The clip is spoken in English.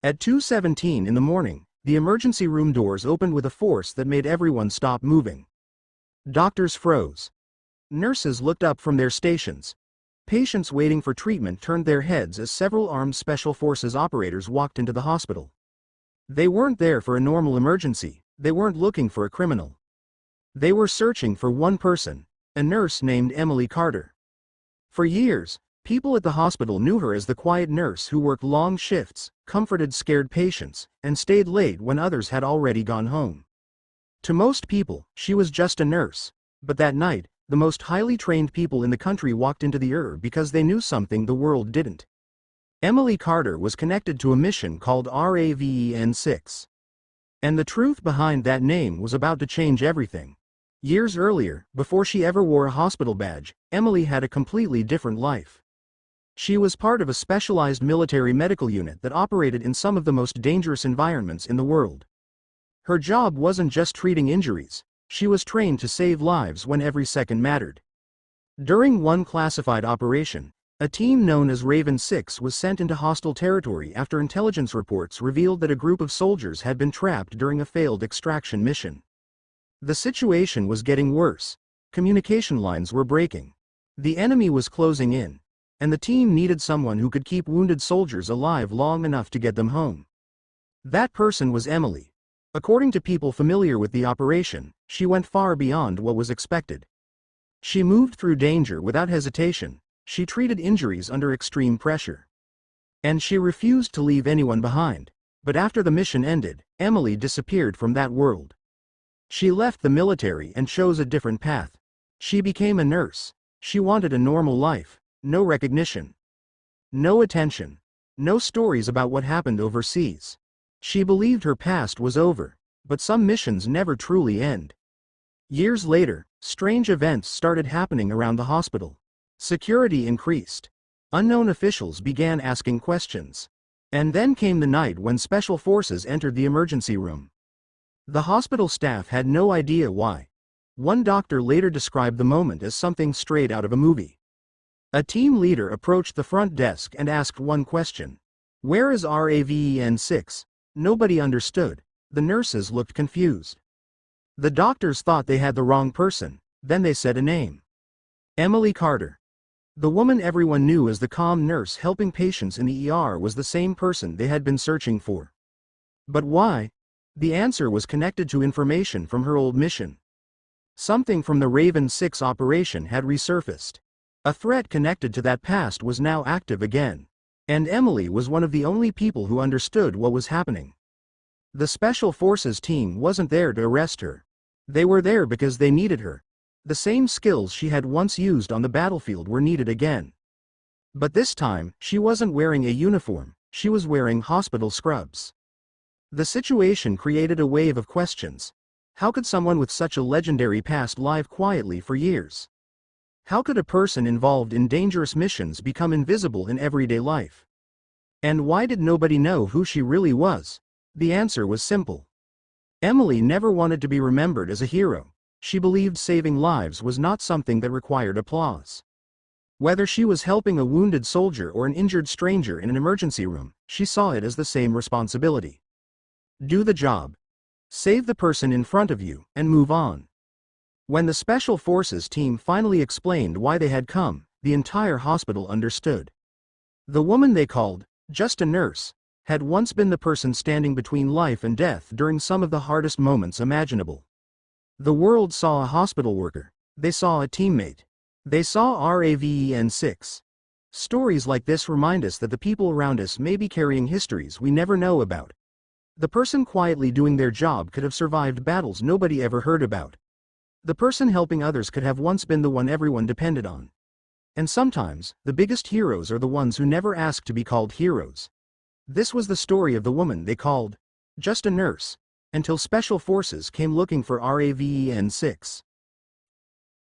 At 2:17 in the morning, the emergency room doors opened with a force that made everyone stop moving. Doctors froze. Nurses looked up from their stations. Patients waiting for treatment turned their heads as several armed Special Forces operators walked into the hospital. They weren't there for a normal emergency, they weren't looking for a criminal. They were searching for one person, a nurse named Emily Carter. For years, people at the hospital knew her as the quiet nurse who worked long shifts, comforted scared patients, and stayed late when others had already gone home. To most people, she was just a nurse, but that night, the most highly trained people in the country walked into the ER because they knew something the world didn't. Emily Carter was connected to a mission called Raven-6. And the truth behind that name was about to change everything. Years earlier, before she ever wore a hospital badge, Emily had a completely different life. She was part of a specialized military medical unit that operated in some of the most dangerous environments in the world. Her job wasn't just treating injuries, she was trained to save lives when every second mattered. During one classified operation, a team known as Raven-6 was sent into hostile territory after intelligence reports revealed that a group of soldiers had been trapped during a failed extraction mission. The situation was getting worse. Communication lines were breaking. The enemy was closing in, and the team needed someone who could keep wounded soldiers alive long enough to get them home. That person was Emily. According to people familiar with the operation, she went far beyond what was expected. She moved through danger without hesitation, she treated injuries under extreme pressure. And she refused to leave anyone behind. But after the mission ended, Emily disappeared from that world. She left the military and chose a different path. She became a nurse. She wanted a normal life, no recognition, no attention, no stories about what happened overseas. She believed her past was over, but some missions never truly end. Years later, strange events started happening around the hospital. Security increased. Unknown officials began asking questions. And then came the night when Special Forces entered the emergency room. The hospital staff had no idea why. One doctor later described the moment as something straight out of a movie. A team leader approached the front desk and asked one question. "Where is Raven-6? Nobody understood. The nurses looked confused. The doctors thought they had the wrong person, then they said a name. Emily Carter. The woman everyone knew as the calm nurse helping patients in the ER was the same person they had been searching for. But why? The answer was connected to information from her old mission. Something from the Raven-6 operation had resurfaced. A threat connected to that past was now active again. And Emily was one of the only people who understood what was happening. The Special Forces team wasn't there to arrest her. They were there because they needed her. The same skills she had once used on the battlefield were needed again. But this time, she wasn't wearing a uniform, she was wearing hospital scrubs. The situation created a wave of questions. How could someone with such a legendary past live quietly for years? How could a person involved in dangerous missions become invisible in everyday life? And why did nobody know who she really was? The answer was simple. Emily never wanted to be remembered as a hero. She believed saving lives was not something that required applause. Whether she was helping a wounded soldier or an injured stranger in an emergency room, she saw it as the same responsibility. Do the job. Save the person in front of you, and move on. When the Special Forces team finally explained why they had come, the entire hospital understood. The woman they called, just a nurse, had once been the person standing between life and death during some of the hardest moments imaginable. The world saw a hospital worker. They saw a teammate. They saw Raven-6. Stories like this remind us that the people around us may be carrying histories we never know about. The person quietly doing their job could have survived battles nobody ever heard about. The person helping others could have once been the one everyone depended on. And sometimes, the biggest heroes are the ones who never ask to be called heroes. This was the story of the woman they called just a nurse, until Special Forces came looking for Raven-6.